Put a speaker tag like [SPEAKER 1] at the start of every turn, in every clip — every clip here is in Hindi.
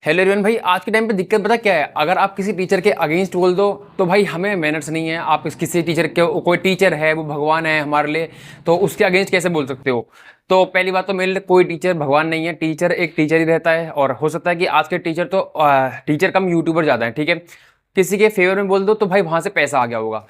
[SPEAKER 1] हेलो एवरीवन भाई, आज के टाइम पे दिक्कत पता क्या है। अगर आप किसी टीचर के अगेंस्ट बोल दो तो भाई हमें मैनर्स नहीं है। आप किसी टीचर के, कोई टीचर है वो भगवान है हमारे लिए, तो उसके अगेंस्ट कैसे बोल सकते हो। तो पहली बात तो मेरे लिए कोई टीचर भगवान नहीं है। टीचर एक टीचर ही रहता है। और हो सकता है कि आज के टीचर तो टीचर कम यूट्यूबर ज़्यादा है, ठीक है। किसी के फेवर में बोल दो तो भाई वहाँ से पैसा आ गया होगा।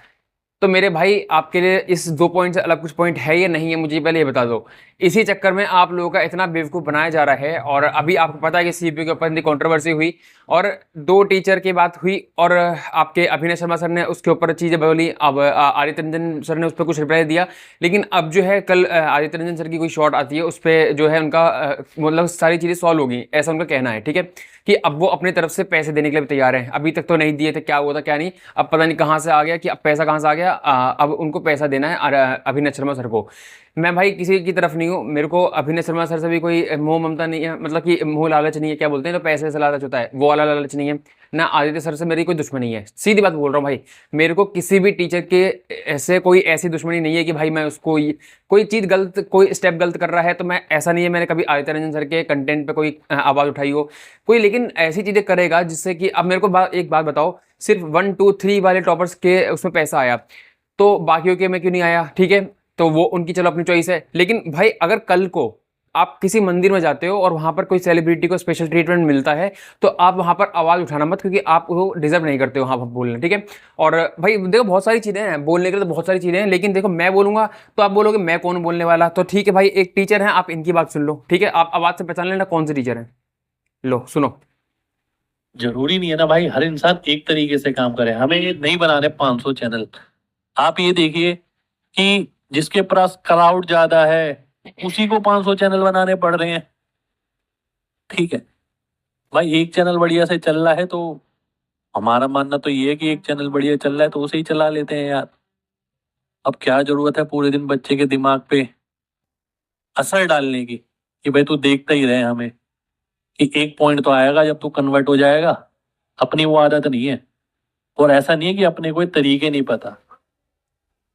[SPEAKER 1] तो मेरे भाई आपके लिए इस 2 पॉइंट से अलग कुछ पॉइंट है या नहीं है, मुझे पहले ये बता दो। इसी चक्कर में आप लोगों का इतना बेवकूफ़ बनाया जा रहा है। और अभी आपको पता है कि सीपीयू के ऊपर इतनी कंट्रोवर्सी हुई और 2 टीचर की बात हुई और आपके अभिनय शर्मा सर ने उसके ऊपर चीज़ें बोली। अब आदित्य रंजन सर ने उस पर कुछ रिप्लाई दिया। लेकिन अब जो है कल आदित्य रंजन सर की कोई शॉट आती है, उस पर जो है उनका मतलब सारी चीज़ें सॉल्व होगी, ऐसा उनका कहना है, ठीक है। कि अब वो अपनी तरफ से पैसे देने के लिए भी तैयार हैं। अभी तक तो नहीं दिए थे, क्या हुआ था क्या नहीं, अब पता नहीं कहाँ से आ गया कि अब पैसा कहाँ से आ गया। अब उनको पैसा देना है अभिनय शर्मा सर को। मैं भाई किसी की तरफ नहीं हूँ। मेरे को अभिनय शर्मा सर से भी कोई मोह ममता नहीं है, मतलब कि मोह लालच नहीं है, क्या बोलते हैं तो पैसे से लालच होता है, वो वाला लालच नहीं है ना। आदित्य सर से मेरी कोई दुश्मनी है, सीधी बात बोल रहा हूँ भाई। मेरे को किसी भी टीचर के ऐसे कोई ऐसी दुश्मनी नहीं है कि भाई मैं उसको कोई चीज़ गलत, कोई स्टेप गलत कर रहा है तो मैं, ऐसा नहीं है मैंने कभी आदित्य रंजन सर के कंटेंट पे कोई आवाज़ उठाई हो कोई। लेकिन ऐसी चीज़ें करेगा जिससे कि, अब मेरे को एक बात बताओ, सिर्फ 1 2 3 वाले टॉपर्स के उसमें पैसा आया तो बाकियों के में क्यों नहीं आया, ठीक है। तो वो उनकी चलो अपनी चॉइस है। लेकिन भाई अगर कल को आप किसी मंदिर में जाते हो और वहां पर कोई सेलिब्रिटी को स्पेशल ट्रीटमेंट मिलता है तो आप वहां पर आवाज उठाना मत, क्योंकि आप वो डिजर्व नहीं करते हो वहां पर बोलना, ठीक है। और भाई देखो बहुत सारी चीजें हैं बोलने के लिए, तो बहुत सारी चीजें हैं, लेकिन देखो मैं बोलूंगा तो आप बोलोगे मैं कौन बोलने वाला। तो ठीक है भाई, एक टीचर है, आप इनकी बात सुन लो, ठीक है। आप आवाज से पहचान लेना कौन से टीचर है। लो सुनो।
[SPEAKER 2] जरूरी नहीं है ना भाई हर इंसान एक तरीके से काम करे। हमें ये नहीं बनाने 500 चैनल। आप ये देखिए कि जिसके पास क्राउड ज्यादा है उसी को 500 चैनल बनाने पड़ रहे हैं। ठीक है भाई, एक चैनल बढ़िया से चल रहा है तो हमारा मानना तो ये है कि एक चैनल बढ़िया चल रहा है तो उसे ही चला लेते हैं यार। अब क्या जरूरत है पूरे दिन बच्चे के दिमाग पे असर डालने की कि भाई तू देखता ही रहे हमें, कि एक पॉइंट तो आएगा जब तू कन्वर्ट हो जाएगा। अपनी वो आदत नहीं है। और ऐसा नहीं है कि अपने कोई तरीके नहीं पता।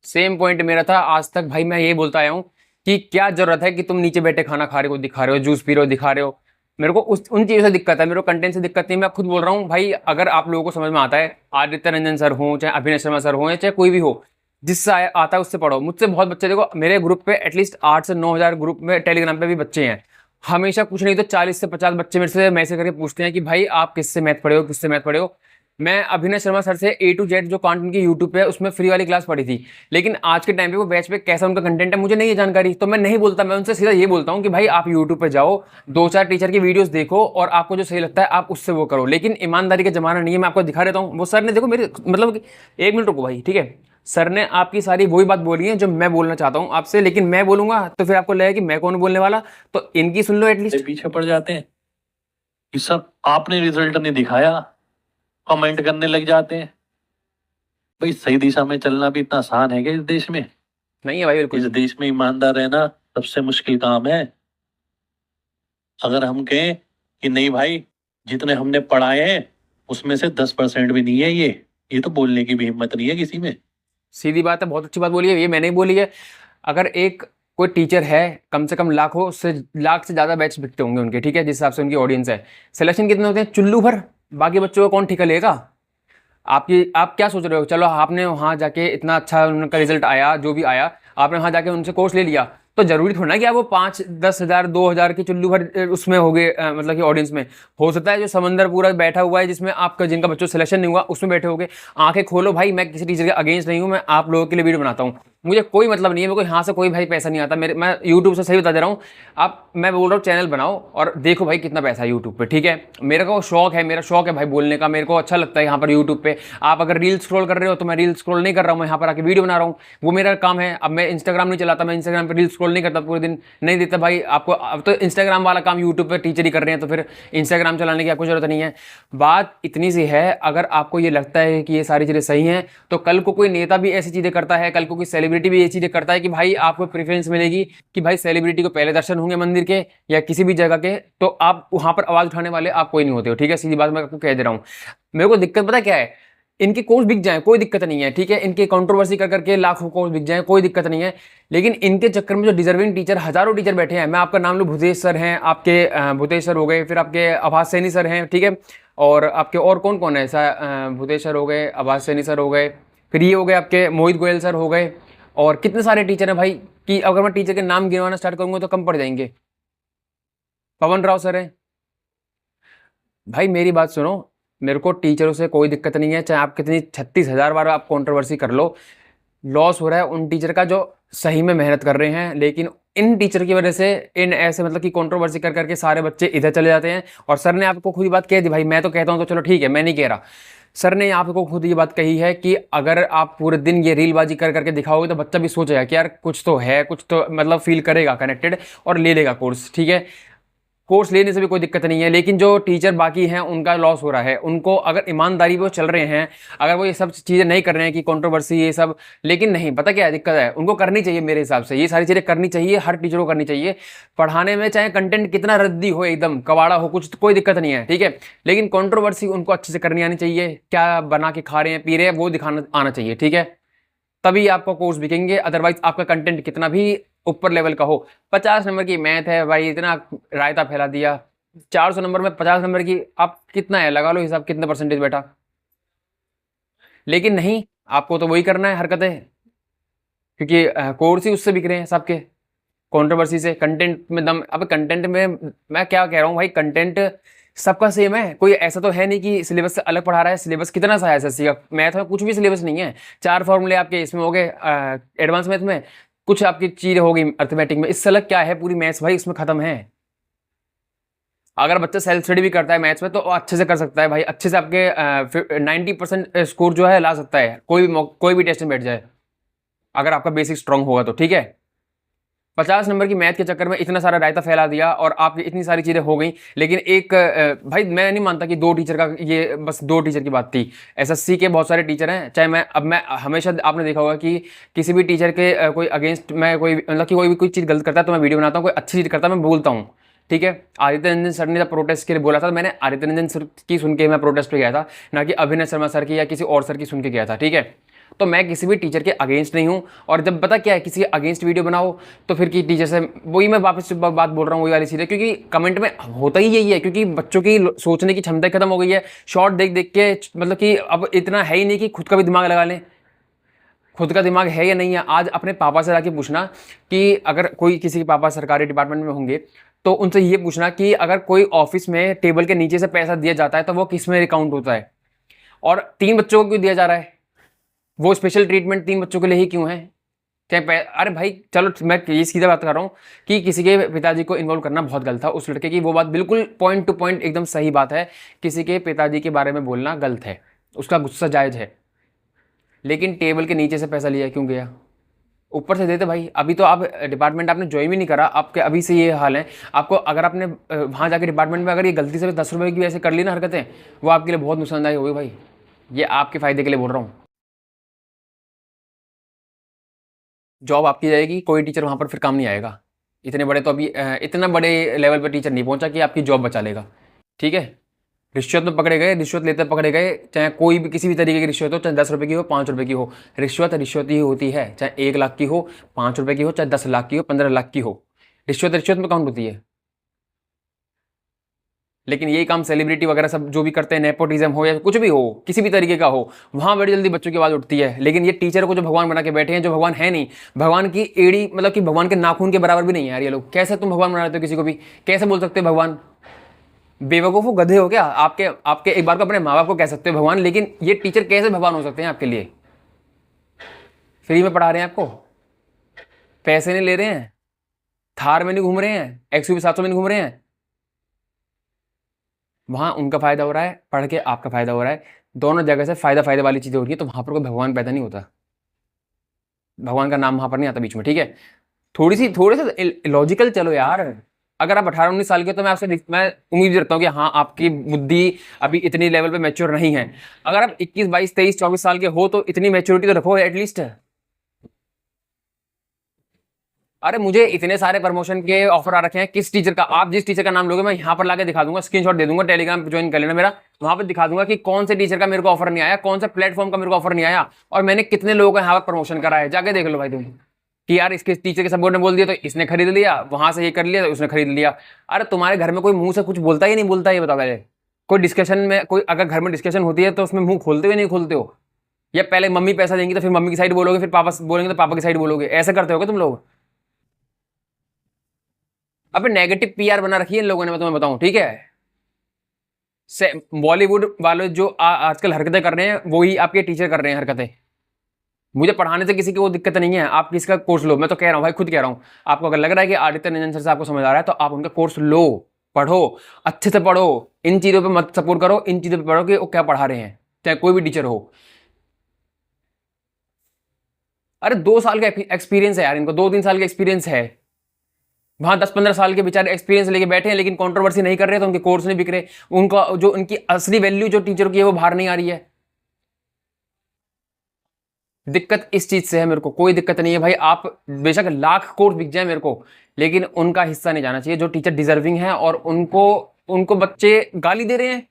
[SPEAKER 1] सेम पॉइंट मेरा था आज तक भाई, मैं ये बोलता आया हूँ कि क्या जरूरत है कि तुम नीचे बैठे खाना खा रहे हो दिखा रहे हो, जूस पी रहे हो दिखा रहे हो। मेरे को उस उन चीज़ों से दिक्कत है, मेरे को कंटेंट से दिक्कत नहीं। मैं खुद बोल रहा हूँ भाई, अगर आप लोगों को समझ में आता है, आदित्य रंजन सर हो चाहे अभिनय शर्मा सर हो या चाहे कोई भी हो, जिससे आता है उससे पढ़ो। मुझसे बहुत बच्चे, देखो मेरे ग्रुप पे एटलीस्ट 8 से 9 हज़ार ग्रुप में टेलीग्राम पे भी बच्चे हैं। हमेशा कुछ नहीं तो 40 से 50 बच्चे मेरे से मैसेज करके पूछते हैं कि भाई आप किससे मैथ पढ़े हो, किससे मैथ पढ़े हो। मैं अभिनय शर्मा सर से A to Z जो कंटेंट की यूट्यूब पे उसमें फ्री वाली क्लास पढ़ी थी। लेकिन आज के टाइम पे वो बैच पे कैसा उनका कंटेंट है मुझे नहीं है जानकारी, तो मैं नहीं बोलता। मैं उनसे सीधा ये बोलता हूँ कि भाई आप यूट्यूब पे जाओ, 2 4 टीचर की वीडियोस देखो और आपको जो सही लगता है आप उससे वो करो। लेकिन ईमानदारी का जमाना नहीं है। मैं आपको दिखा देता हूँ, वो सर ने देखो मेरे मतलब 1 मिनट रुको भाई, ठीक है। सर ने आपकी सारी वही बात बोली है जो मैं बोलना चाहता हूँ आपसे, लेकिन मैं बोलूंगा तो फिर आपको लगेगा कि मैं कौन बोलने वाला। तो इनकी सुन लो एटलीस्ट।
[SPEAKER 2] पीछे पड़ जाते हैं कि सर आपने रिजल्ट नहीं दिखाया, कमेंट करने लग जाते हैं। भाई सही दिशा में चलना भी इतना आसान है क्या इस देश में?
[SPEAKER 1] नहीं है भाई
[SPEAKER 2] इस
[SPEAKER 1] बिल्कुल।
[SPEAKER 2] देश में ईमानदार रहना सबसे मुश्किल काम है। अगर हम कहें कि नहीं भाई जितने हमने पढ़ाए हैं उसमें से 10% भी नहीं है, ये तो बोलने की भी हिम्मत नहीं है किसी में।
[SPEAKER 1] सीधी बात है, बहुत अच्छी बात बोली है, ये मैंने ही बोली है। अगर एक कोई टीचर है, कम से कम लाखों से लाख से ज़्यादा बैच बिकते होंगे उनके, ठीक है, जिस हिसाब से उनकी ऑडियंस है। सिलेक्शन कितने होते हैं? चुल्लू भर। बाकी बच्चों को कौन ठिका लेगा? आप क्या सोच रहे हो? चलो आपने वहाँ जाके इतना अच्छा उनका रिजल्ट आया, जो भी आया, आपने वहाँ जाके उनसे कोर्स ले लिया, तो जरूरी थोड़ा ना कि आप वो 5 10 हज़ार 2 हज़ार की चुल्लू भर उसमें हो गए, मतलब कि ऑडियंस में। हो सकता है जो समंदर पूरा बैठा हुआ है जिसमें आपका, जिनका बच्चों सिलेक्शन नहीं हुआ, उसमें बैठे होगे। आंखें खोलो भाई, मैं किसी टीचर के अगेंस्ट नहीं हूँ, मैं आप लोगों के लिए वीडियो बनाता हूँ। मुझे कोई मतलब नहीं है, मेरे को यहाँ से कोई भाई पैसा नहीं आता। मैं यूट्यूब से सही बता दे रहा हूँ। आप, मैं बोल रहा हूँ चैनल बनाओ और देखो भाई कितना पैसा है यूट्यूब पे, ठीक है। मेरे को शौक है, मेरा शौक है भाई बोलने का, मेरे को अच्छा लगता है यहाँ पर यूट्यूब पे। आप अगर रील स्क्रॉल कर रहे हो तो मैं रील स्क्रॉल नहीं कर रहा हूँ, मैं यहाँ पर आके वीडियो बना रहा हूँ, वो मेरा काम है। अब मैं इंस्टाग्राम नहीं चलाता, मैं इंस्टाग्राम पर रील स्क्रॉल नहीं करता पूरे दिन, नहीं देता भाई आपको। अब तो इंस्टाग्राम वाला काम यूट्यूब पर टीचर ही कर रहे हैं, तो फिर इंस्टाग्राम चलाने की आपको जरूरत नहीं है। बात इतनी सी है, अगर आपको ये लगता है कि ये सारी चीज़ें सही हैं तो कल को कोई नेता भी ऐसी चीज़ें करता है, कल को कोई सेलिब्रिटी भी ये चीज़ें करता है कि भाई आपको प्रेफरेंस मिलेगी कि भाई सेलिब्रिटी को पहले दर्शन होंगे मंदिर के या किसी भी जगह के, तो आप वहां पर आवाज उठाने वाले आप कोई नहीं होते हो, ठीक है। सीधी बात मैं आपको कह दे रहा हूँ। मेरे को दिक्कत पता क्या है, इनके कोर्स बिक जाए कोई दिक्कत नहीं है, ठीक है, इनके कंट्रोवर्सी कर करके लाखों कोर्स बिक जाए कोई दिक्कत नहीं है, लेकिन इनके चक्कर में जो डिजर्विंग टीचर, हजारों टीचर बैठे हैं, मैं आपका नाम लूँ, भूतेश सर हैं आपके, भूतेश सर हो गए, फिर आपके आभास सैनी सर हैं, ठीक है, और आपके और कौन कौन है ऐसा, भूतेश सर हो गए, आभास सैनी सर हो गए, फिर ये हो गए आपके मोहित गोयल सर हो गए, और कितने सारे टीचर हैं भाई कि अगर मैं टीचर के नाम गिनवाना स्टार्ट करूंगा तो कम पड़ जाएंगे। पवन राव सर हैं। भाई मेरी बात सुनो, मेरे को टीचरों से कोई दिक्कत नहीं है, चाहे आप कितनी 36,000 बार आप कंट्रोवर्सी कर लो, लॉस हो रहा है उन टीचर का जो सही में मेहनत कर रहे हैं, लेकिन इन टीचर की वजह से इन ऐसे मतलब कि कंट्रोवर्सी कर करके सारे बच्चे इधर चले जाते हैं। और सर ने आपको खुद ही बात कह दी भाई, मैं तो कहता हूँ तो चलो ठीक है, मैं नहीं कह रहा, सर ने आपको खुद ये बात कही है कि अगर आप पूरे दिन ये रीलबाजी कर करके दिखाओगे तो बच्चा भी सोचेगा कि यार कुछ तो है, कुछ तो मतलब फील करेगा कनेक्टेड और ले लेगा कोर्स, ठीक है, कोर्स लेने से भी कोई दिक्कत नहीं है। लेकिन जो टीचर बाकी हैं उनका लॉस हो रहा है, उनको अगर ईमानदारी पे वो चल रहे हैं, अगर वो ये सब चीज़ें नहीं कर रहे हैं कि कंट्रोवर्सी ये सब, लेकिन नहीं, पता क्या है दिक्कत है, उनको करनी चाहिए मेरे हिसाब से, ये सारी चीज़ें करनी चाहिए, हर टीचर को करनी चाहिए पढ़ाने में, चाहे कंटेंट कितना रद्दी हो, एकदम कबाड़ा हो, कुछ कोई दिक्कत नहीं है, ठीक है, लेकिन कंट्रोवर्सी उनको अच्छे से करनी आनी चाहिए, क्या बना के खा रहे हैं पी रहे हैं वो दिखाना आना चाहिए, ठीक है, तभी आपका कोर्स बिकेंगे। अदरवाइज आपका कंटेंट कितना भी ऊपर लेवल का हो, 50 नंबर की मैथ है भाई, इतना रायता फैला दिया, 400 नंबर में 50 नंबर की, आप कितना है लगा लो हिसाब, कितना परसेंटेज बैठा, लेकिन नहीं, आपको तो वही करना है हरकतें, क्योंकि कोर्स ही उससे बिक रहे हैं सबके, कंट्रोवर्सी से। कंटेंट में दम, अब कंटेंट में मैं क्या कह रहा हूँ भाई, कंटेंट सबका सेम है, कोई ऐसा तो है नहीं कि सिलेबस से अलग पढ़ा रहा है। सिलेबस कितना सा है एसएससी का, मैथ में कुछ भी सिलेबस नहीं है, 4 फॉर्मूले आपके इसमें हो गए एडवांस मैथ में, कुछ आपकी चीज होगी अर्थमेटिक में, इससे अलग क्या है, पूरी मैथ्स भाई इसमें खत्म है। अगर बच्चा सेल्फ स्टडी भी करता है मैथ्स में तो अच्छे से कर सकता है भाई, अच्छे से आपके 90% स्कोर जो है ला सकता है, कोई भी टेस्ट में बैठ जाए, अगर आपका बेसिक स्ट्रांग होगा तो, ठीक है। 50 नंबर की मैथ के चक्कर में इतना सारा रायता फैला दिया और आपकी इतनी सारी चीज़ें हो गई, लेकिन एक भाई मैं नहीं मानता कि 2 टीचर का, ये बस 2 टीचर की बात थी, एसएससी के बहुत सारे टीचर हैं, चाहे मैं हमेशा आपने देखा होगा कि किसी भी टीचर के कोई अगेंस्ट मैं कोई मतलब कि कोई भी कोई चीज़ गलत करता है तो मैं वीडियो बनाता हूँ, कोई अच्छी चीज़ करता है मैं बोलता हूँ, ठीक है। आदित्य रंजन सर ने जब प्रोटेस्ट के लिए बोला था, मैंने आदित्य रंजन सर की सुन के मैं प्रोटेस्ट पे गया था, ना कि अभिनय शर्मा सर की या किसी और सर की सुन के गया था, ठीक है। तो मैं किसी भी टीचर के अगेंस्ट नहीं हूँ, और जब पता क्या है किसी के अगेंस्ट वीडियो बनाओ तो फिर की टीचर से, वही मैं वापस बात बोल रहा हूँ, वही वाली चीज़ है, क्योंकि कमेंट में होता ही यही है, क्योंकि बच्चों की सोचने की क्षमता खत्म हो गई है, शॉर्ट देख देख के, मतलब कि अब इतना है ही नहीं कि खुद का भी दिमाग लगा लें, खुद का दिमाग है या नहीं है। आज अपने पापा से जाके पूछना कि अगर कोई किसी के पापा सरकारी डिपार्टमेंट में होंगे तो उनसे ये पूछना कि अगर कोई ऑफिस में टेबल के नीचे से पैसा दिया जाता है तो वो किस में अकाउंट होता है, और 3 बच्चों को क्यों दिया जा रहा है, वो स्पेशल ट्रीटमेंट 3 बच्चों के लिए ही क्यों है, चाहे अरे भाई चलो मैं ये सीधा बात कर रहा हूँ कि किसी के पिताजी को इन्वॉल्व करना बहुत गलत था उस लड़के की, वो बात बिल्कुल पॉइंट टू पॉइंट एकदम सही बात है, किसी के पिताजी के बारे में बोलना गलत है, उसका गुस्सा जायज़ है, लेकिन टेबल के नीचे से पैसा लिया क्यों गया, ऊपर से देते भाई। अभी तो आप डिपार्टमेंट आपने ज्वाइन भी नहीं करा, आपके अभी से ये हाल है, आपको अगर आपने वहाँ जाके डिपार्टमेंट में अगर ये गलती से भी 10 रुपये की वैसे कर ली ना हरकतें, वो आपके लिए बहुत नुकसानदायक होगी भाई, ये आपके फ़ायदे के लिए बोल रहा हूँ। जॉब आपकी जाएगी, कोई टीचर वहाँ पर फिर काम नहीं आएगा, इतने बड़े तो अभी इतना बड़े लेवल पर टीचर नहीं पहुँचा कि आपकी जॉब बचा लेगा, ठीक है। रिश्वत में पकड़े गए, रिश्वत लेते पकड़े गए, चाहे कोई भी किसी भी तरीके की रिश्वत हो, चाहे 10 रुपये की हो, 5 रुपये की हो, रिश्वत रिश्वत ही होती है, चाहे 1 लाख की हो, 5 रुपये की हो, चाहे 10 लाख की हो, 15 लाख की हो, रिश्वत रिश्वत में काउंट होती है। लेकिन यही काम सेलिब्रिटी वगैरह सब जो भी करते हैं, नेपोटिज्म हो या कुछ भी हो, किसी भी तरीके का हो, वहाँ बड़ी जल्दी बच्चों की आवाज़ उठती है। लेकिन ये टीचर को जो भगवान बना के बैठे हैं, जो भगवान है नहीं, भगवान की एड़ी मतलब कि भगवान के नाखून के बराबर भी नहीं है यार ये लोग, कैसे तुम भगवान बना लेते हो किसी को भी, कैसे बोल सकते हो भगवान, बेवकूफ़ हो, गधे हो क्या, आपके एक बार को अपने माँ बाप को कह सकते हो भगवान, लेकिन ये टीचर कैसे भगवान हो सकते हैं आपके लिए, फ्री में पढ़ा रहे हैं आपको, पैसे नहीं ले रहे हैं, थार में नहीं घूम रहे हैं, XUV 700 में नहीं घूम रहे हैं, वहाँ उनका फायदा हो रहा है, पढ़ के आपका फायदा हो रहा है, दोनों जगह से फायदा वाली चीज़ें हो रही है, तो वहाँ पर कोई भगवान पैदा नहीं होता, भगवान का नाम वहाँ पर नहीं आता बीच में, ठीक है। थोड़े से लॉजिकल चलो यार, अगर आप 18-19 साल के, तो मैं उम्मीद करता हूँ कि हाँ आपकी बुद्धि अभी इतनी लेवल पे मैच्योर नहीं है। अगर आप 21, 22, 23, 24 साल के हो तो इतनी मैच्योरिटी तो रखो एटलीस्ट। अरे मुझे इतने सारे प्रमोशन के ऑफर आ रखे हैं, किस टीचर का, आप जिस टीचर का नाम लोगे मैं यहाँ पर लाके दिखा दूंगा, स्क्रीनशॉट दे दूंगा, टेलीग्राम ज्वाइन कर लेना मेरा, वहां पर दिखा दूंगा कि कौन से टीचर का मेरे को ऑफर नहीं आया, कौन सा प्लेटफॉर्म का मेरे को ऑफर नहीं आया, और मैंने कितने लोगों का यहाँ पर प्रमोशन करा है। जाके देख लो भाई तुम कि यार इसके टीचर के सपोर्ट ने बोल दिया तो इसने खरीद लिया, वहां से ये कर लिया तो उसने खरीद लिया। अरे तुम्हारे घर में कोई मुंह से कुछ बोलता ही नहीं बोलता, ये बताओ पहले। कोई डिस्कशन में, कोई अगर घर में डिस्कशन होती है तो उसमें मुंह खोलते हुए नहीं खोलते हो, या पहले मम्मी पैसा देंगी तो फिर मम्मी की साइड बोलोगे, फिर पापा बोलेंगे तो पापा की साइड बोलोगे, ऐसे करते होगे तुम लोग। अब नेगेटिव पीआर बना रखी है इन लोगों ने, मैं तुम्हें बताऊं, ठीक है। बॉलीवुड वाले जो आजकल हरकतें कर रहे हैं वही आपके टीचर कर रहे हैं हरकतें। मुझे पढ़ाने से किसी की वो दिक्कत नहीं है, आप किसका कोर्स लो, मैं तो कह रहा हूँ भाई, खुद कह रहा हूँ। आपको अगर लग रहा है कि आदित्य रंजन सर से आपको समझ आ रहा है तो आप उनका कोर्स लो, पढ़ो, अच्छे से पढ़ो, इन चीज़ों पे मत सपोर्ट करो, इन चीज़ों पे पढ़ो कि वो क्या पढ़ा रहे हैं, चाहे कोई भी टीचर हो। अरे 2 साल का एक्सपीरियंस है यार इनको, 2-3 साल का एक्सपीरियंस है। वहां 10-15 साल के बेचारे एक्सपीरियंस लेके बैठे हैं, लेकिन कंट्रोवर्सी नहीं कर रहे तो उनके कोर्स नहीं बिक रहे, उनका जो उनकी असली वैल्यू जो टीचर की है वो बाहर नहीं आ रही है। दिक्कत इस चीज से है, मेरे को कोई दिक्कत नहीं है भाई, आप बेशक लाख कोर्स बिक जाए मेरे को, लेकिन उनका हिस्सा नहीं जाना चाहिए जो टीचर डिजर्विंग है, और उनको उनको बच्चे गाली दे रहे हैं।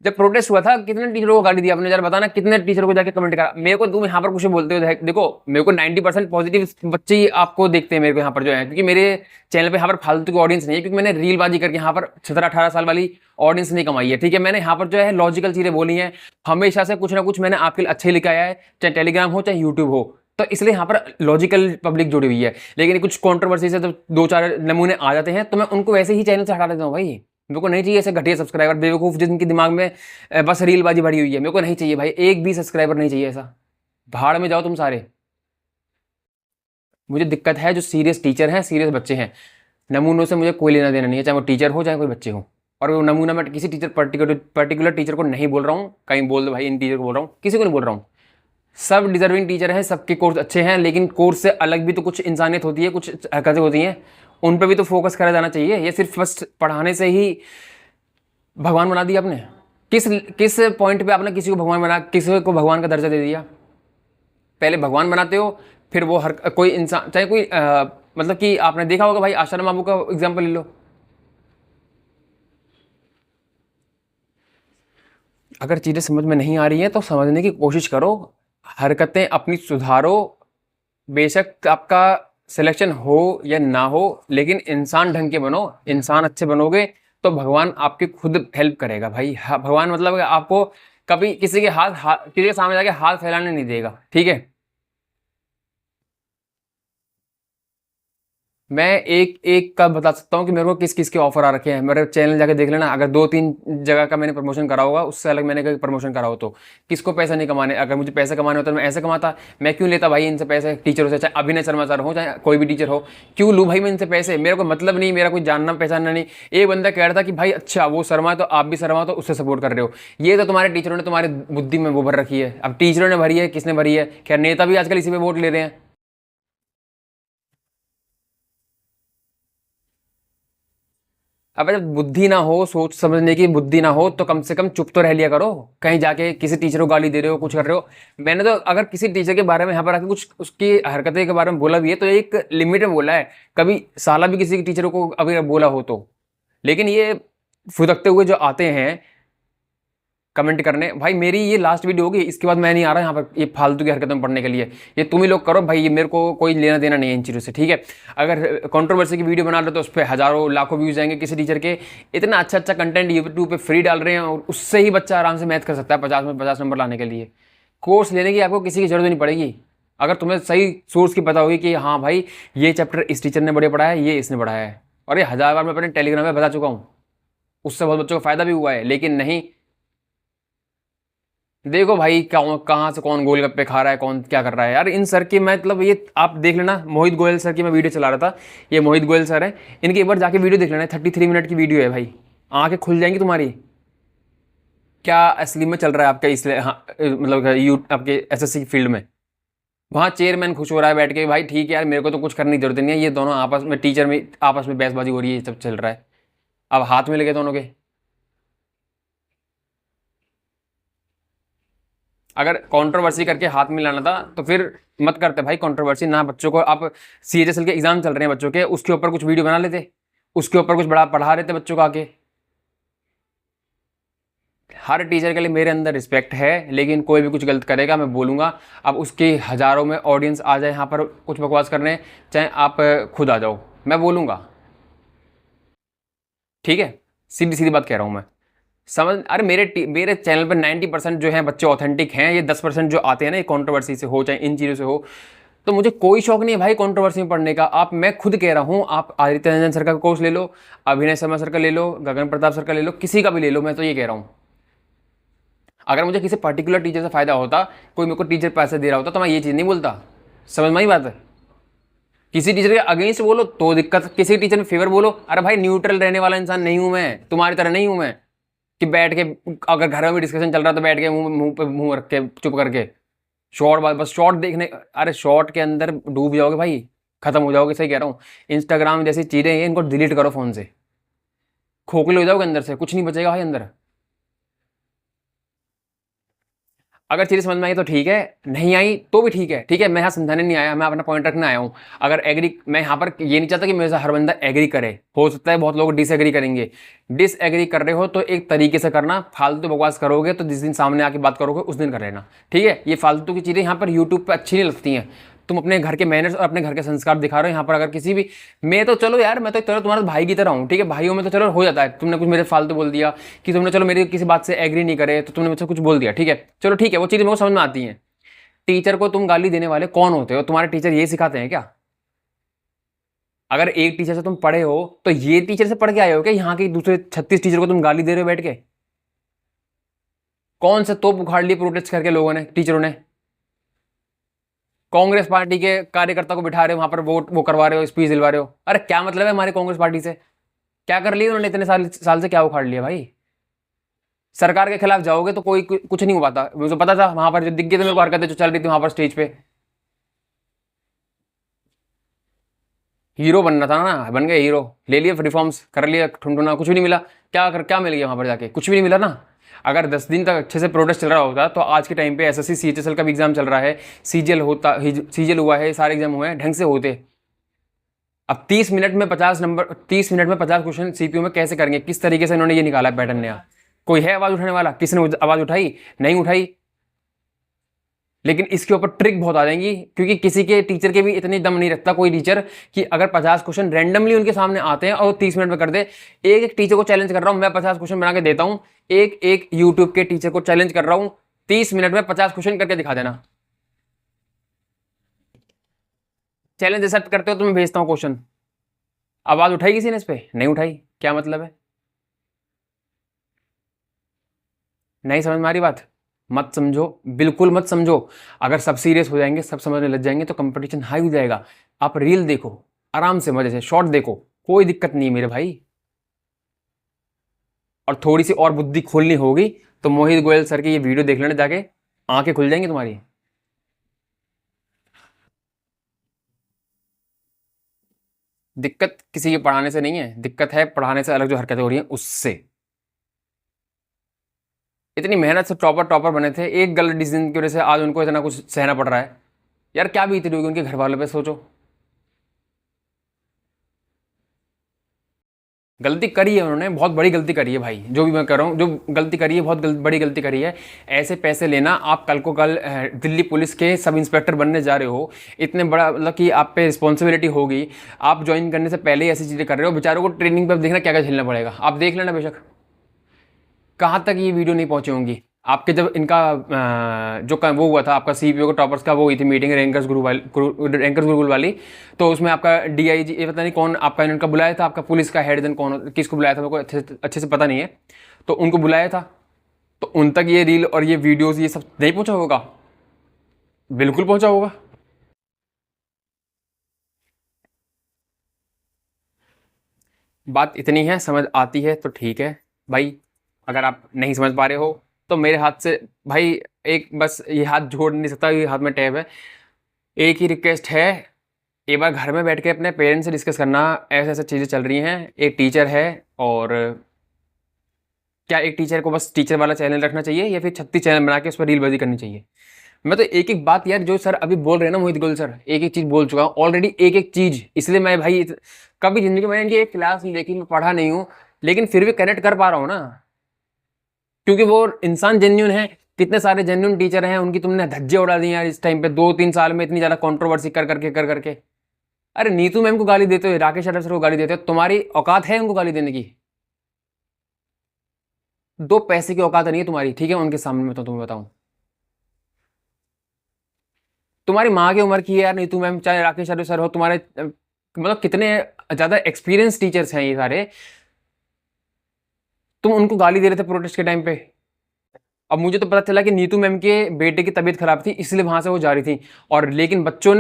[SPEAKER 1] जब प्रोटेस्ट हुआ था कितने टीचरों को गाली दी आपने, जरा बताना, कितने टीचरों को जाके कमेंट करा। मेरे को तुम यहाँ पर कुछ बोलते हो, देखो मेरे को 90% पॉजिटिव बच्चे ही आपको देखते हैं मेरे को यहाँ पर जो है, क्योंकि मेरे चैनल पे यहाँ पर फालतू की ऑडियंस नहीं है, क्योंकि मैंने रील बाजी करके यहाँ पर 17-18 साल वाली ऑडियंस नहीं कमाई है, ठीक है। मैंने यहाँ पर जो है लॉजिकल चीजें बोली हैं, हमेशा से कुछ ना कुछ मैंने आपके लिए अच्छे लिखा है, चाहे टेलीग्राम हो चाहे यूट्यूब हो, तो इसलिए यहाँ पर लॉजिकल पब्लिक जुड़ी हुई है। लेकिन कुछ कॉन्ट्रोवर्सी से तो 2-4 नमूने आ जाते हैं तो मैं उनको वैसे ही चैनल से हटा देता हूँ भाई। मेरे को नहीं चाहिए ऐसे घटिया सब्सक्राइबर, बेवकूफ़ जिनके दिमाग में बस रीलबाजी भरी हुई है, मेरे को नहीं चाहिए भाई, एक भी सब्सक्राइबर नहीं चाहिए ऐसा। भाड़ में जाओ तुम सारे। मुझे दिक्कत है जो सीरियस टीचर हैं, सीरियस बच्चे हैं, नमूनों से मुझे कोई लेना देना नहीं है, चाहे वो टीचर हो चाहे कोई बच्चे हो। और वो नमूना मैं किसी टीचर पर्टिकुलर टीचर को नहीं बोल रहा हूँ, कहीं बोल दो भाई इन टीचर को बोल रहा हूँ, किसी को नहीं बोल रहा हूँ। सब डिजर्विंग टीचर हैं, सबके कोर्स अच्छे हैं, लेकिन कोर्स से अलग भी तो कुछ इंसानियत होती है, कुछ हरकतें होती हैं, उन पर भी तो फोकस करा जाना चाहिए। ये सिर्फ बस पढ़ाने से ही भगवान बना दिया आपने? किस किस पॉइंट पे आपने किसी को भगवान बना, किसी को भगवान का दर्जा दे दिया? पहले भगवान बनाते हो, फिर वो हर कोई इंसान, चाहे कोई मतलब कि आपने देखा होगा भाई, आशाराम बाबू का एग्जाम्पल ले लो। अगर चीज़ें समझ में नहीं आ रही हैं तो समझने की कोशिश करो, हरकतें अपनी सुधारो। बेशक आपका सिलेक्शन हो या ना हो, लेकिन इंसान ढंग के बनो, इंसान अच्छे बनोगे तो भगवान आपकी खुद हेल्प करेगा भाई। भगवान मतलब आपको कभी किसी के किसी के सामने जाके हाथ फैलाने नहीं देगा, ठीक है। मैं एक एक का बता सकता हूँ कि मेरे को किस किस के ऑफर आ रखे हैं, मेरे चैनल जाके देख लेना। अगर 2-3 जगह का मैंने प्रमोशन करा होगा, उससे अलग मैंने कहीं प्रमोशन करा हो तो किसको पैसा नहीं कमाने। अगर मुझे पैसे कमाने होता तो मैं ऐसे कमाता, मैं क्यों लेता भाई इनसे पैसे, टीचरों से, चाहे अभिनय शर्मा सर हो चाहे कोई भी टीचर हो, क्यों लूँ भाई मैं इनसे पैसे? मेरा कोई मतलब नहीं, मेरा कोई जानना पहचानना नहीं। एक बंदा कह रहा था कि भाई अच्छा वो शर्मा है तो आप भी शर्मा हो तो उससे सपोर्ट कर रहे हो। ये तो तुम्हारे टीचरों ने तुम्हारी बुद्धि में वो भर रखी है। अब टीचरों ने भरी है, किसने भरी है? खैर नेता भी आजकल इसी पे वोट ले रहे हैं। अब जब बुद्धि ना हो, सोच समझने की बुद्धि ना हो, तो कम से कम चुप तो रह लिया करो। कहीं जाके किसी टीचर को गाली दे रहे हो, कुछ कर रहे हो। मैंने तो अगर किसी टीचर के बारे में यहाँ पर आके कुछ उसकी हरकतें के बारे में बोला भी है तो एक लिमिट में बोला है, कभी साला भी किसी टीचर को अभी बोला हो तो। लेकिन ये फुदकते हुए जो आते हैं कमेंट करने, भाई मेरी ये लास्ट वीडियो होगी, इसके बाद मैं नहीं आ रहा यहाँ पर ये फालतू की हरकतों में पढ़ने के लिए। ये तुम ही लोग करो भाई, ये मेरे को कोई लेना देना नहीं है इन चीज़ों से, ठीक है। अगर कंट्रोवर्सी की वीडियो बना रहे तो उस पर हज़ारों लाखों व्यूज आएंगे किसी टीचर के। इतना अच्छा अच्छा कंटेंट यूट्यूब पे फ्री डाल रहे हैं और उससे ही बच्चा आराम से मैथ कर सकता है 50 में 50 नंबर लाने के लिए। कोर्स लेने की आपको किसी की जरूरत नहीं पड़ेगी, अगर तुम्हें सही सोर्स की पता होगी कि हाँ भाई ये चैप्टर इस टीचर ने बढ़िया पढ़ाया है, ये इसने पढ़ाया है। और ये 1000 बार मैं अपने टेलीग्राम में बता चुका हूँ, उससे बहुत बच्चों को फायदा भी हुआ है। लेकिन नहीं, देखो भाई कहाँ से कौन गोलगप्पे खा रहा है, कौन क्या कर रहा है यार। इन सर की मतलब ये आप देख लेना, मोहित गोयल सर की मैं वीडियो चला रहा था, ये मोहित गोयल सर है, इनकी एक बार जाके वीडियो देख लेना, 33 मिनट की वीडियो है भाई, आंखें खुल जाएंगी तुम्हारी। क्या असली में चल रहा है आपका इसलिए, हाँ मतलब आपके एसएससी की फील्ड में। वहाँ चेयरमैन खुश हो रहा है बैठ के, भाई ठीक है यार मेरे को तो कुछ करने की जरूरत नहीं है, ये दोनों आपस में टीचर में आपस में बहसबाजी हो रही है, ये सब चल रहा है। अब हाथ में लगे दोनों के। अगर कंट्रोवर्सी करके हाथ में लाना था तो फिर मत करते भाई कंट्रोवर्सी ना। बच्चों को आप सीएचएसएल के एग्जाम चल रहे हैं बच्चों के, उसके ऊपर कुछ वीडियो बना लेते, उसके ऊपर कुछ बड़ा पढ़ा लेते बच्चों को आके। हर टीचर के लिए मेरे अंदर रिस्पेक्ट है, लेकिन कोई भी कुछ गलत करेगा मैं बोलूँगा। अब उसके हज़ारों में ऑडियंस आ जाए यहाँ पर कुछ बकवास करने, चाहे आप खुद आ जाओ, मैं बोलूँगा। ठीक है, सीधी सीधी बात कह रहा हूँ मैं। समझ, अरे मेरे चैनल पर 90% जो है बच्चे ऑथेंटिक हैं, ये 10% जो आते हैं ना, ये कंट्रोवर्सी से हो चाहे इन चीज़ों से हो, तो मुझे कोई शौक नहीं है भाई कंट्रोवर्सी में पढ़ने का। आप, मैं खुद कह रहा हूँ, आप आदित्य रंजन सर का कोर्स ले लो, अभिनय शर्मा सर का ले लो, गगन प्रताप सर का ले लो, किसी का भी ले लो, मैं तो ये कह रहा हूँ। अगर मुझे किसी पर्टिकुलर टीचर से फायदा होता, कोई मेरे को टीचर पैसे दे रहा होता, तो मैं ये चीज़ नहीं बोलता। समझ में आई बात है? किसी टीचर के अगेंस्ट बोलो तो दिक्कत, किसी टीचर में फेवर बोलो। अरे भाई न्यूट्रल रहने वाला इंसान नहीं हूं मैं, तुम्हारी तरह नहीं हूं मैं कि बैठ के, अगर घर में भी डिस्कशन चल रहा है तो बैठ के मुंह पे मुंह रख के चुप करके शॉर्ट, बस शॉर्ट देखने। अरे शॉर्ट के अंदर डूब जाओगे भाई, खत्म हो जाओगे। सही कह रहा हूँ। इंस्टाग्राम जैसी चीजें हैं, इनको डिलीट करो फोन से, खोखले हो जाओगे अंदर से, कुछ नहीं बचेगा भाई अंदर। अगर चीज़ समझ में आई तो ठीक है, नहीं आई तो भी ठीक है। ठीक है, मैं यहाँ समझाने नहीं आया, मैं अपना पॉइंट रखने आया हूँ। अगर एग्री, मैं यहाँ पर ये नहीं चाहता कि मेरे से हर बंदा एग्री करे, हो सकता है बहुत लोग डिसएग्री करेंगे। डिसएग्री कर रहे हो तो एक तरीके से करना, फालतू बकवास करोगे तो जिस दिन सामने आके बात करोगे उस दिन कर लेना। ठीक है, ये फालतू की चीज़ें यहाँ पर यूट्यूब पर अच्छी नहीं लगती हैं। तुम अपने घर के मैनर्स और अपने घर के संस्कार दिखा रहे हो यहाँ पर। अगर किसी भी, मैं तो चलो यार, मैं तो चलो तुम्हारा भाई की तरह हूँ, ठीक है, भाइयों में तो चलो हो जाता है। तुमने कुछ मेरे फालतू बोल दिया कि तुमने, चलो मेरी किसी बात से एग्री नहीं करे तो तुमने मुझसे कुछ बोल दिया, ठीक है, चलो ठीक है, वो चीज़ें मेरे को समझ में आती हैं। टीचर को तुम गाली देने वाले कौन होते हो? तुम्हारे टीचर ये सिखाते हैं क्या? अगर एक टीचर से तुम पढ़े हो तो ये टीचर से पढ़ के आए हो क्या? यहाँ के दूसरे 36 टीचर को तुम गाली दे रहे हो बैठ के? कौन से तोप उखाड़ लिए प्रोटेस्ट करके लोगों ने, टीचरों ने? कांग्रेस पार्टी के कार्यकर्ता को बिठा रहे हो वहां पर, वोट वो करवा रहे हो, स्पीच दिलवा रहे हो। अरे क्या मतलब है हमारे कांग्रेस पार्टी से? क्या कर लिया उन्होंने इतने साल से? क्या उखाड़ लिया भाई? सरकार के खिलाफ जाओगे तो कोई कुछ नहीं हो पाता। मुझे पता था वहां पर जो दिख गए थे मेरे को हरकतें जो चल रही थी वहां पर स्टेज पे। हीरो बनना था ना, बन गए हीरो, ले लिए रिफॉर्म्स, कर लिया ठुनठुना, कुछ भी नहीं मिला। क्या मिल गया वहां पर जाके? कुछ भी नहीं मिला ना। अगर 10 दिन तक अच्छे से प्रोटेस्ट चल रहा होता तो आज के टाइम पे एसएससी सीएचएसएल का भी एग्जाम चल रहा है, सीजीएल होता, सीजीएल हुआ है, सारे एग्जाम हुए हैं, ढंग से होते। अब 30 मिनट में 50 नंबर, 30 मिनट में 50 क्वेश्चन सीपीयू में कैसे करेंगे? किस तरीके से इन्होंने ये निकाला है पैटर्न नया? कोई है आवाज उठाने वाला? किसी ने आवाज उठाई? नहीं उठाई। लेकिन इसके ऊपर ट्रिक बहुत आ जाएंगी, क्योंकि किसी के टीचर के भी इतनी दम नहीं रखता कोई टीचर कि अगर 50 क्वेश्चन रैंडमली उनके सामने आते हैं और 30 मिनट में कर दे। एक एक टीचर को चैलेंज कर रहा हूं मैं, 50 क्वेश्चन बना के देता हूं। एक एक यूट्यूब के टीचर को चैलेंज कर रहा हूं, 30 मिनट में 50 क्वेश्चन करके दिखा देना। चैलेंज एक्सेप्ट करते हो तो मैं भेजता हूं क्वेश्चन। आवाज उठाई किसी ने इस पे? नहीं उठाई। क्या मतलब है? नहीं समझ में आ रही बात? मत समझो, बिल्कुल मत समझो। अगर सब सीरियस हो जाएंगे, सब समझने लग जाएंगे तो कंपटीशन हाई हो जाएगा। आप रील देखो आराम से, मजे से, शॉर्ट देखो, कोई दिक्कत नहीं मेरे भाई। और थोड़ी सी और बुद्धि खोलनी होगी तो मोहित गोयल सर की ये वीडियो देख लेना जाके, आंखें खुल जाएंगी तुम्हारी। दिक्कत किसी के पढ़ाने से नहीं है, दिक्कत है पढ़ाने से अलग जो हरकतें हो रही हैं उससे। इतनी मेहनत से टॉपर टॉपर बने थे, एक गलत डिसीजन की वजह से आज उनको इतना कुछ सहना पड़ रहा है। यार क्या बीत रही होगी उनके घर वालों पे, सोचो। गलती करी है उन्होंने, बहुत बड़ी गलती करी है भाई। जो भी मैं कर रहा हूँ, जो गलती करी है, बहुत बड़ी गलती करी है। ऐसे पैसे लेना, आप कल को कल दिल्ली पुलिस के सब इंस्पेक्टर बनने जा रहे हो, इतने बड़ा मतलब कि आप पे रिस्पॉन्सिबिलिटी होगी। आप ज्वाइन करने से पहले ही ऐसी चीज़ें कर रहे हो, बेचारों को ट्रेनिंग पर देखना क्या क्या झेलना पड़ेगा। आप देख लेना बेशक कहाँ तक ये वीडियो नहीं पहुँची होंगी। आपके जब इनका जो वो हुआ था आपका सीपीओ का टॉपर्स का, वो हुई थी मीटिंग रैंकर्स गुरुकुल वाली, तो उसमें आपका डीआईजी, ये पता नहीं कौन आपका इनका बुलाया था, आपका पुलिस का हेड, कौन किसको बुलाया था मेरे को अच्छे से पता नहीं है, तो उनको बुलाया था। तो उन तक ये रील और ये वीडियोज़ ये सब नहीं पहुँचा होगा? बिल्कुल पहुँचा होगा। बात इतनी है, समझ आती है तो ठीक है भाई। अगर आप नहीं समझ पा रहे हो तो मेरे हाथ से भाई, एक बस ये हाथ जोड़ नहीं सकता, ये हाथ में टैब है। एक ही रिक्वेस्ट है, एक बार घर में बैठ के अपने पेरेंट्स से डिस्कस करना, ऐसे ऐसे चीज़ें चल रही हैं। एक टीचर है, और क्या एक टीचर को बस टीचर वाला चैनल रखना चाहिए या फिर 36 चैनल बना के उस पर रीलबाजी करनी चाहिए? मैं तो एक एक बात यार, जो सर अभी बोल रहे हैं ना मोहित गोयल सर, एक एक चीज़ बोल चुका हूँ ऑलरेडी, एक एक चीज़। इसलिए मैं भाई कभी ज़िंदगी में इनकी एक क्लास नहीं देखी, मैं पढ़ा नहीं हूँ, लेकिन फिर भी कनेक्ट कर पा रहा हूँ ना। क्योंकि वो इंसान जेन्युइन है। कितने सारे जेन्युइन टीचर हैं, उनकी तुमने धज्जे उड़ा दी यार इस टाइम पे, 2-3 साल में इतनी ज्यादा कंट्रोवर्सी कर करके। अरे नीतू मैम को गाली देते हो, राकेश यादव सर को गाली देते हो, तुम्हारी औकात है उनको गाली देने की? 2 पैसे की औकात नहीं है तुम्हारी, ठीक है, उनके सामने में तो तुम्हें बताऊं। तुम्हारी माँ की उम्र की है यार नीतू मैम, चाहे राकेश यादव सर हो, तुम्हारे मतलब कितने ज्यादा एक्सपीरियंस टीचर्स हैं ये सारे, तुम उनको गाली दे रहे थे प्रोटेस्ट के टाइम पे। अब मुझे तो पता चला कि नीतू मैम के बेटे की तबीयत खराब थी, इसलिए वहां से वो जा रही थी। और लेकिन बच्चों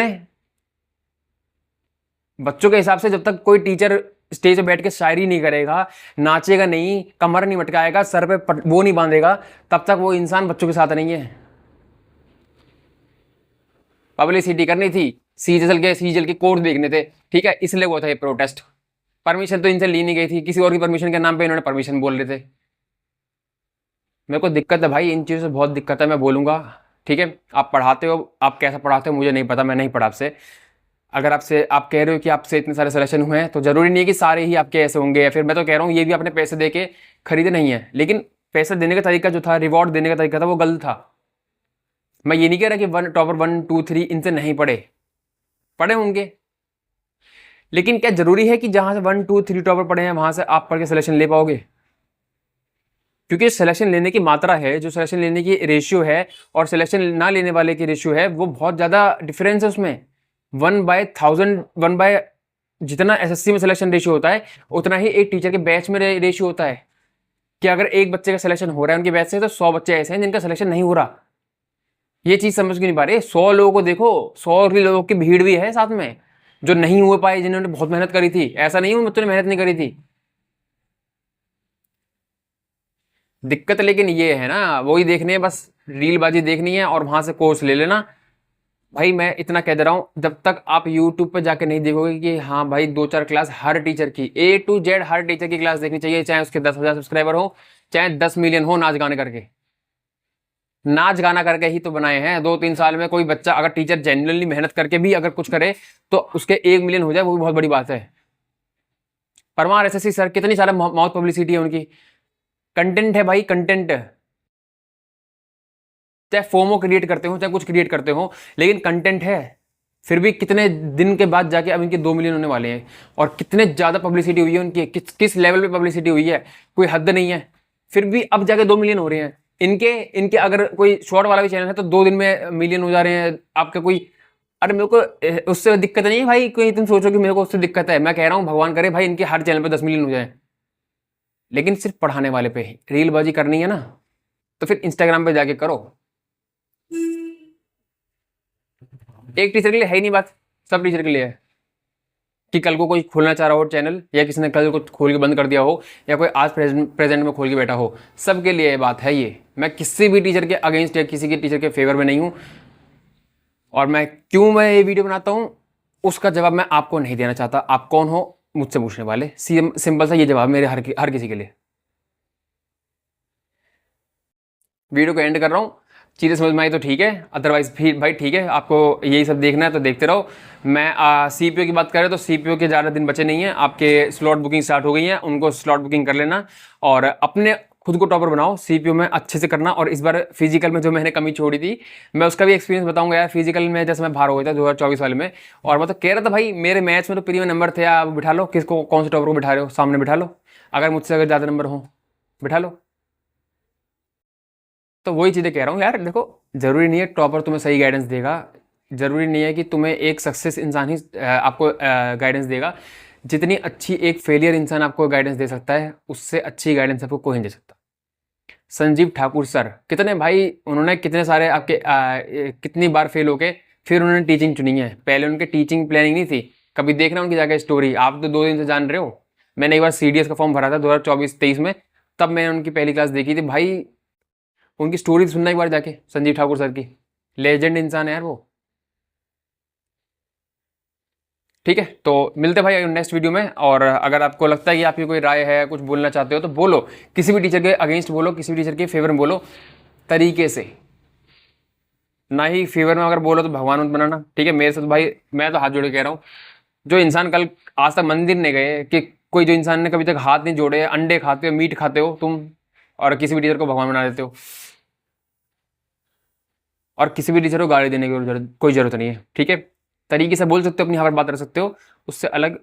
[SPEAKER 1] के हिसाब से जब तक कोई टीचर स्टेज पे बैठ के शायरी नहीं करेगा, नाचेगा नहीं, कमर नहीं मटकाएगा, सर पे वो नहीं बांधेगा, तब तक वो इंसान बच्चों के साथ नहीं है। पब्लिसिटी करनी थी, सीजल के कोर्स देखने थे, ठीक है, इसलिए वो था ये प्रोटेस्ट। परमिशन तो इनसे ली नहीं गई थी, किसी और की परमिशन के नाम पे इन्होंने परमिशन बोल रहे थे। मेरे को दिक्कत है भाई, इन चीज़ों से बहुत दिक्कत है, मैं बोलूँगा, ठीक है। आप पढ़ाते हो, आप कैसा पढ़ाते हो मुझे नहीं पता, मैं नहीं पढ़ा आपसे। अगर आपसे आप कह रहे हो कि आपसे इतने सारे सिलेक्शन हुए हैं, तो ज़रूरी नहीं है कि सारे ही आपके ऐसे होंगे, या फिर मैं तो कह रहा हूँ ये भी आपने पैसे दे के खरीदे नहीं है, लेकिन पैसे देने का तरीका जो था, रिवॉर्ड देने का तरीका था, वो गलत था। मैं ये नहीं कह रहा कि टॉपर 1, 2, 3 इनसे नहीं पढ़े होंगे, लेकिन क्या जरूरी है कि जहां से 1, 2, 3 टॉपर पढ़े हैं वहां से आप पढ़ के सिलेक्शन ले पाओगे? क्योंकि सिलेक्शन लेने की मात्रा है, जो सिलेक्शन लेने की रेशियो है और सिलेक्शन ना लेने वाले की रेशियो है, वो बहुत ज़्यादा डिफरेंस है उसमें। 1/1000, 1 बाय जितना एसएससी में सिलेक्शन रेशियो होता है, उतना ही एक टीचर के बैच में रेशियो होता है। कि अगर एक बच्चे का सिलेक्शन हो रहा है उनके बैच से, तो 100 बच्चे ऐसे हैं जिनका सिलेक्शन नहीं हो रहा। ये चीज़ समझ क्यों नहीं पा रहे? 100 लोगों को देखो, 100 लोगों की भीड़ भी है साथ में, जो नहीं हो पाए, जिन्होंने बहुत मेहनत करी थी। ऐसा नहीं है उन बच्चों ने मेहनत नहीं करी थी। दिक्कत लेकिन ये है ना, वही देखनी है, बस रीलबाजी देखनी है और वहां से कोर्स ले लेना। भाई मैं इतना कह दे रहा हूं, जब तक आप यूट्यूब पे जाके नहीं देखोगे कि हाँ भाई 2-4 क्लास हर टीचर की, A to Z her teacher की क्लास देखनी चाहिए, चाहे उसके 10,000 सब्सक्राइबर हो, चाहे 10 मिलियन हो, नाच गाने करके। नाच गाना करके ही तो बनाए हैं। 2-3 साल में कोई बच्चा अगर टीचर जेन्युइनली मेहनत करके भी अगर कुछ करे, तो उसके 1 मिलियन हो जाए, वो भी बहुत बड़ी बात है। परमार एसएससी सर, कितनी सारा माउथ पब्लिसिटी है उनकी, कंटेंट है भाई, कंटेंट। चाहे फोमो क्रिएट करते हो, चाहे कुछ क्रिएट करते हो, लेकिन कंटेंट है। फिर भी कितने दिन के बाद जाके अब इनके 2 मिलियन होने वाले हैं, और कितने ज्यादा पब्लिसिटी हुई है उनकी, किस लेवल पे पब्लिसिटी हुई है, कोई हद नहीं है। फिर भी अब जाके 2 मिलियन हो रहे हैं इनके इनके अगर कोई शॉर्ट वाला भी चैनल है तो 2 दिन में मिलियन हो जा रहे हैं आपका कोई। अरे मेरे को उससे दिक्कत नहीं है भाई, कोई तुम सोचो कि मेरे को उससे दिक्कत है। मैं कह रहा हूँ भगवान करे भाई इनके हर चैनल पे 10 मिलियन हो जाए, लेकिन सिर्फ पढ़ाने वाले पे ही रीलबाजी करनी है ना, तो फिर इंस्टाग्राम पे जाके करो। एक टीचर के लिए है ही नहीं बात, सब टीचर के लिए है। कि कल को कोई खोलना चाह रहा हो चैनल, या किसी ने कल को खोल के बंद कर दिया हो, या कोई आज प्रेजेंट में खोल के बैठा हो, सबके लिए बात है ये। मैं किसी भी टीचर के अगेंस्ट या किसी के टीचर के फेवर में नहीं हूँ। और मैं ये वीडियो बनाता हूँ, उसका जवाब मैं आपको नहीं देना चाहता। आप कौन हो मुझसे पूछने वाले? सिंपल सा ये जवाब मेरे हर किसी के लिए। वीडियो को एंड कर रहा हूँ। चीज़ें समझ में आई तो ठीक है, अदरवाइज फिर भाई ठीक है, आपको यही सब देखना है तो देखते रहो। मैं सीपीओ की बात करें तो सीपीओ के ज़्यादा दिन बचे नहीं हैं, आपके स्लॉट बुकिंग स्टार्ट हो गई हैं, उनको स्लॉट बुकिंग कर लेना और अपने खुद को टॉपर बनाओ सीपीओ में अच्छे से करना। और इस बार फिजिकल में जो मैंने कमी छोड़ी थी, मैं उसका भी एक्सपीरियंस बताऊंगा यार। फिजिकल में जैसे मैं बाहर हो गया था 2024 वाले में, और मैं तो कह रहा था भाई मेरे मैच में तो प्री में नंबर थे, आप बिठा लो, किसको कौन से टॉपर को बिठा रहे हो, सामने बिठा लो, अगर मुझसे अगर ज़्यादा नंबर हो बिठा लो। तो वही चीज़ें कह रहा हूँ यार, देखो जरूरी नहीं है टॉपर तुम्हें सही गाइडेंस देगा, जरूरी नहीं है कि तुम्हें एक सक्सेस इंसान ही आपको गाइडेंस देगा। जितनी अच्छी एक फेलियर इंसान आपको गाइडेंस दे सकता है, उससे अच्छी गाइडेंस आपको कोई नहीं दे सकता। संजीव ठाकुर सर, कितने भाई उन्होंने कितने सारे आपके कितनी बार फेल होके फिर उन्होंने टीचिंग चुनी है। पहले उनके टीचिंग प्लानिंग नहीं थी, कभी देखना उनकी जाकर स्टोरी, आप तो 2 दिन से जान रहे हो। मैंने एक बार सीडीएस का फॉर्म भरा था 2024-23 में, तब मैंने उनकी पहली क्लास देखी थी भाई। उनकी स्टोरी सुनना एक बार जाके, संजीव ठाकुर सर की, लेजेंड इंसान है यार वो। ठीक है, तो मिलते भाई नेक्स्ट वीडियो में। और अगर आपको लगता है कि आपकी कोई राय है, कुछ बोलना चाहते हो तो बोलो, किसी भी टीचर के अगेंस्ट बोलो, किसी भी टीचर के फेवर में बोलो तरीके से, ना ही फेवर में अगर बोलो तो भगवान मत बनाना। ठीक है, मेरे साथ भाई मैं तो हाथ जोड़ के कह रहा हूँ, जो इंसान कल आज तक मंदिर नहीं गए, कि कोई जो इंसान ने कभी तक हाथ नहीं जोड़े, अंडे खाते हो, मीट खाते हो तुम, और किसी भी टीचर को भगवान बना देते हो, और किसी भी टीचर को गाली देने की कोई जरूरत नहीं है, ठीक है। तरीके से बोल सकते हो, अपनी यहाँ पर बात रख सकते हो, उससे अलग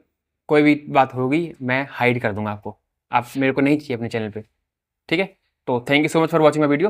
[SPEAKER 1] कोई भी बात होगी मैं हाइड कर दूंगा आपको, आप मेरे को नहीं चाहिए अपने चैनल पे, ठीक है। तो thank you so much for watching my video.